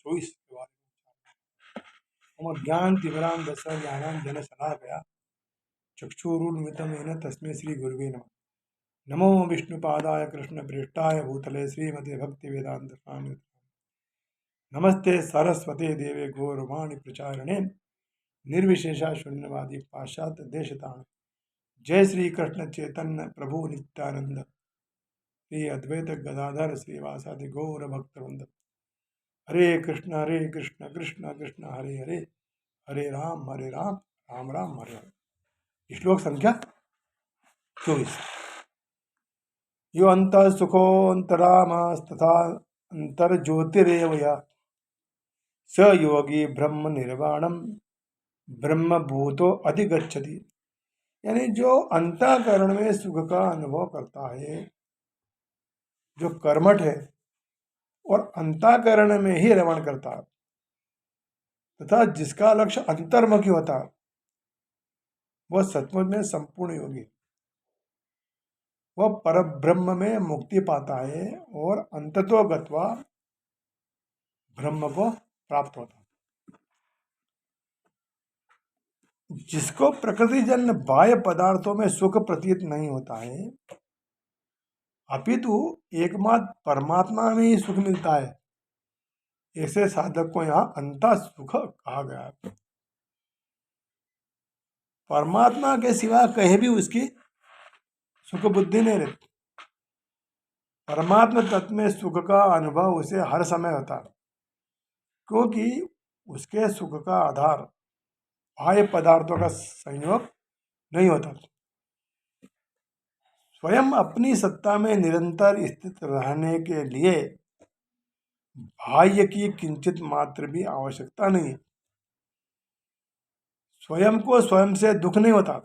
24 मम ज्ञान तिमिरां दश ज्ञानांजन शलाकया चक्षुरुन्मिलितं येन तस्मै श्री गुरुवे नमः। नमो विष्णुपादाय कृष्णप्रेष्ठाय भूतले श्रीमते भक्तिवेदांत स्वामी नमस्ते सरस्वते देवे गौरवाणी प्रचारणे निर्विशेषा शून्यवादी पाश्चात्य देशतान जय श्री कृष्ण चैतन्य प्रभु नित्यानंद श्री अद्वैत गदाधर श्रीवासादि गौर भक्तवृंद हरे कृष्ण कृष्ण कृष्ण हरे हरे हरे राम राम राम हरे हरे। श्लोक संख्या 24। यो अंत सुखोन्तरामस्तथा अंतर्ज्योतिरेव यः स योगी ब्रह्म निर्वाणम ब्रह्मभूतो अधिगच्छति। यानी जो अंतःकरण में सुख का अनुभव करता है, जो कर्मठ है और अंतःकरण में ही रमण करता है तथा जिसका लक्ष्य अंतर्मुखी होता है वह सचमुच में संपूर्ण योगी है। वह परब्रह्म में मुक्ति पाता है और अंततो गत्वा ब्रह्म को प्राप्त होता है। जिसको प्रकृति जन्य बाह्य पदार्थों में सुख प्रतीत नहीं होता है अपितु एकमात्र परमात्मा में ही सुख मिलता है, ऐसे साधक को यहाँ अंतः सुख कहा गया है। परमात्मा के सिवा कहीं भी उसकी सुख बुद्धि नहीं रहती। परमात्मा तत्व में सुख का अनुभव उसे हर समय होता है, क्योंकि उसके सुख का आधार बाह्य पदार्थों का संयोग नहीं होता। स्वयं अपनी सत्ता में निरंतर स्थित रहने के लिए बाह्य की किंचित मात्र भी आवश्यकता नहीं है। स्वयं को स्वयं से दुख नहीं होता,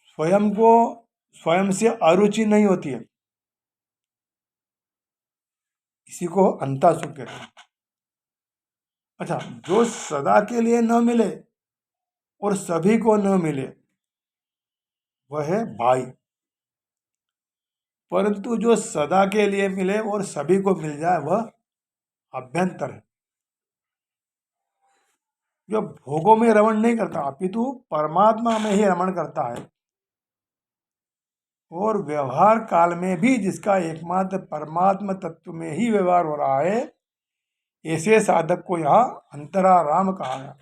स्वयं को स्वयं से अरुचि नहीं होती है। इसी को अंतः सुख कहते हैं। अच्छा, जो सदा के लिए न मिले और सभी को न मिले वह है बाह्य, परंतु जो सदा के लिए मिले और सभी को मिल जाए वह अभ्यंतर है। जो भोगों में रमण नहीं करता अपितु परमात्मा में ही रमण करता है और व्यवहार काल में भी जिसका एकमात्र परमात्मा तत्व में ही व्यवहार हो रहा है, ऐसे साधक को यहाँ अंतराराम कहा गया।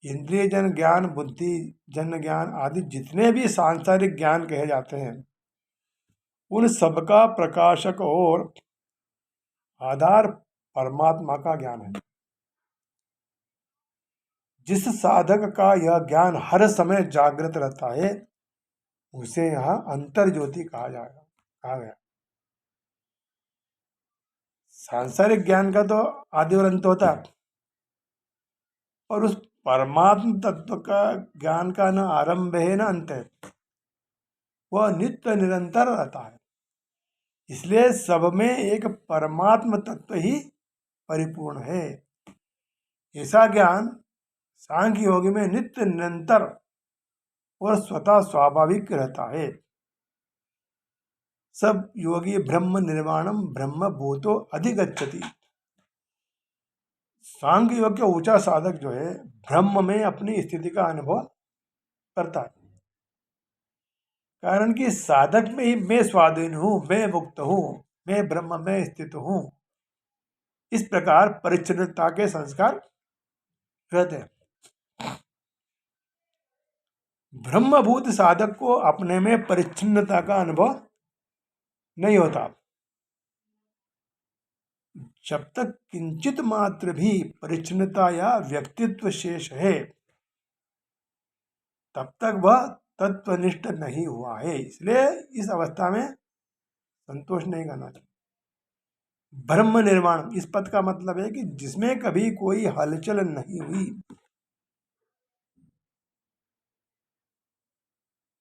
इंद्रिय जन ज्ञान, बुद्धि जन ज्ञान आदि जितने भी सांसारिक ज्ञान कहे जाते हैं उन सबका प्रकाशक और आधार परमात्मा का ज्ञान है। जिस साधक का यह ज्ञान हर समय जागृत रहता है उसे यहाँ अंतर ज्योति कहा गया। सांसारिक ज्ञान का तो आदि और अंत होता है, और उस परमात्म तत्व का ज्ञान का न आरंभ है न अंत है, वह नित्य निरंतर रहता है। इसलिए सब में एक परमात्म तत्व ही परिपूर्ण है। ऐसा ज्ञान सांख्य योग में नित्य निरंतर और स्वतः स्वाभाविक रहता है। सब योगी ब्रह्म निर्वाणम ब्रह्म भूतो अधिगच्छति। सांख्य योग का ऊंचा साधक जो है ब्रह्म में अपनी स्थिति का अनुभव करता है, कारण कि साधक में ही मैं स्वाधीन हूं, मैं मुक्त हूं, मैं ब्रह्म में स्थित हूं, इस प्रकार परिच्छिन्नता के संस्कार रहते हैं। ब्रह्मभूत साधक को अपने में परिच्छिन्नता का अनुभव नहीं होता। जब तक किंचित मात्र भी परिच्छिन्नता या व्यक्तित्व शेष है तब तक वह तत्वनिष्ठ नहीं हुआ है। इसलिए इस अवस्था में संतोष नहीं करना चाहिए। ब्रह्म निर्माण इस पद का मतलब है कि जिसमें कभी कोई हलचल नहीं हुई,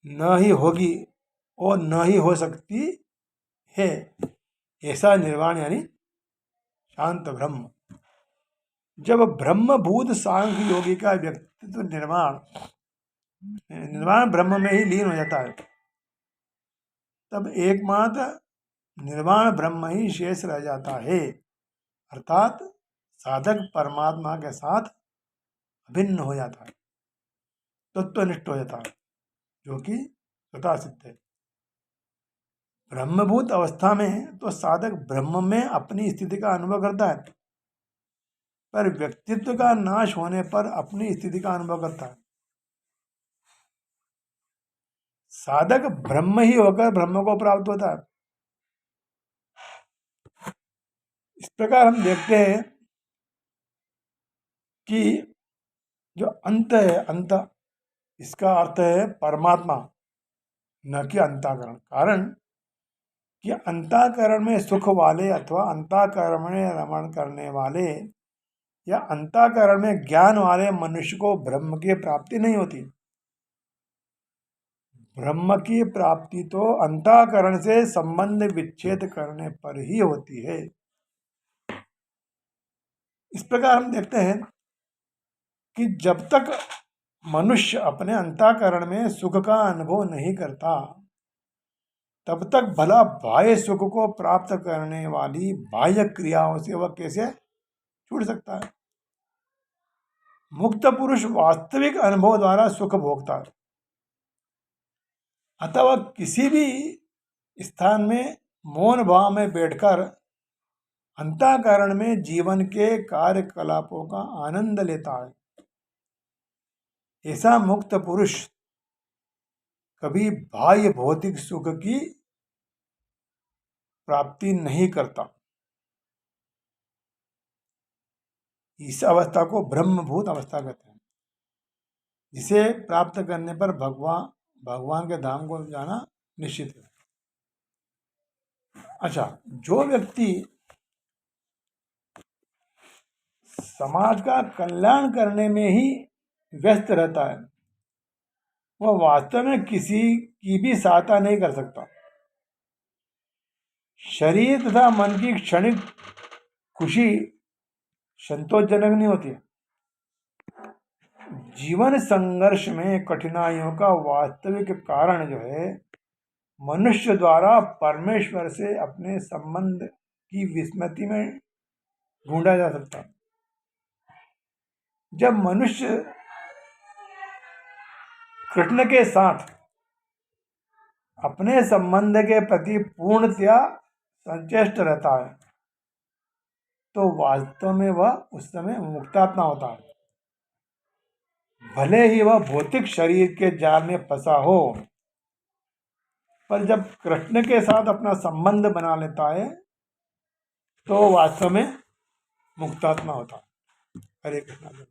न ही होगी और न ही हो सकती है, ऐसा निर्वाण यानी शांत ब्रह्म। जब ब्रह्मभूत सांख्य योगी का व्यक्तित्व निर्वाण ब्रह्म में ही लीन हो जाता है तब एकमात्र निर्वाण ब्रह्म ही शेष रह जाता है, अर्थात साधक परमात्मा के साथ अभिन्न हो जाता है, तत्वनिष्ठ हो जाता है, जो कि स्वतः सिद्ध है। ब्रह्मभूत अवस्था में तो साधक ब्रह्म में अपनी स्थिति का अनुभव करता है, पर व्यक्तित्व का नाश होने पर अपनी स्थिति का अनुभव करता है। साधक ब्रह्म ही होकर ब्रह्म को प्राप्त होता है। इस प्रकार हम देखते हैं कि जो अंत है, अंत, इसका अर्थ है परमात्मा, न कि अंतःकरण। कारण कि अंतःकरण में सुख वाले अथवा अंतःकरण में रमण करने वाले या अंतःकरण में ज्ञान वाले मनुष्य को ब्रह्म की प्राप्ति नहीं होती। ब्रह्म की प्राप्ति तो अंतःकरण से संबंध विच्छेद करने पर ही होती है। इस प्रकार हम देखते हैं कि जब तक मनुष्य अपने अंतःकरण में सुख का अनुभव नहीं करता, तब तक भला बाह्य सुख को प्राप्त करने वाली बाह्य क्रियाओं से वह कैसे छूट सकता है। मुक्त पुरुष वास्तविक अनुभव द्वारा सुख भोगता है, अतः वह किसी भी स्थान में मौन भाव में बैठकर अंतःकरण में जीवन के कार्यकलापों का आनंद लेता है। ऐसा मुक्त पुरुष कभी बाह्य भौतिक सुख की प्राप्ति नहीं करता। इस अवस्था को ब्रह्मभूत अवस्था कहते हैं, जिसे प्राप्त करने पर भगवान के धाम को जाना निश्चित है। अच्छा, जो व्यक्ति समाज का कल्याण करने में ही व्यस्त रहता है, वह वास्तव में किसी की भी सहायता नहीं कर सकता। शरीर तथा मन की क्षणिक खुशी संतोषजनक नहीं होती। जीवन संघर्ष में कठिनाइयों का वास्तविक कारण जो है, मनुष्य द्वारा परमेश्वर से अपने संबंध की विस्मृति में ढूंढा जा सकता है। जब मनुष्य कृष्ण के साथ अपने संबंध के प्रति पूर्णतया संचेष्ट रहता है, तो वास्तव में वह उस समय मुक्तात्मा होता है। भले ही वह भौतिक शरीर के जाल में फंसा हो, पर जब कृष्ण के साथ अपना संबंध बना लेता है तो वास्तव में मुक्तात्मा होता है। हरे कृष्ण।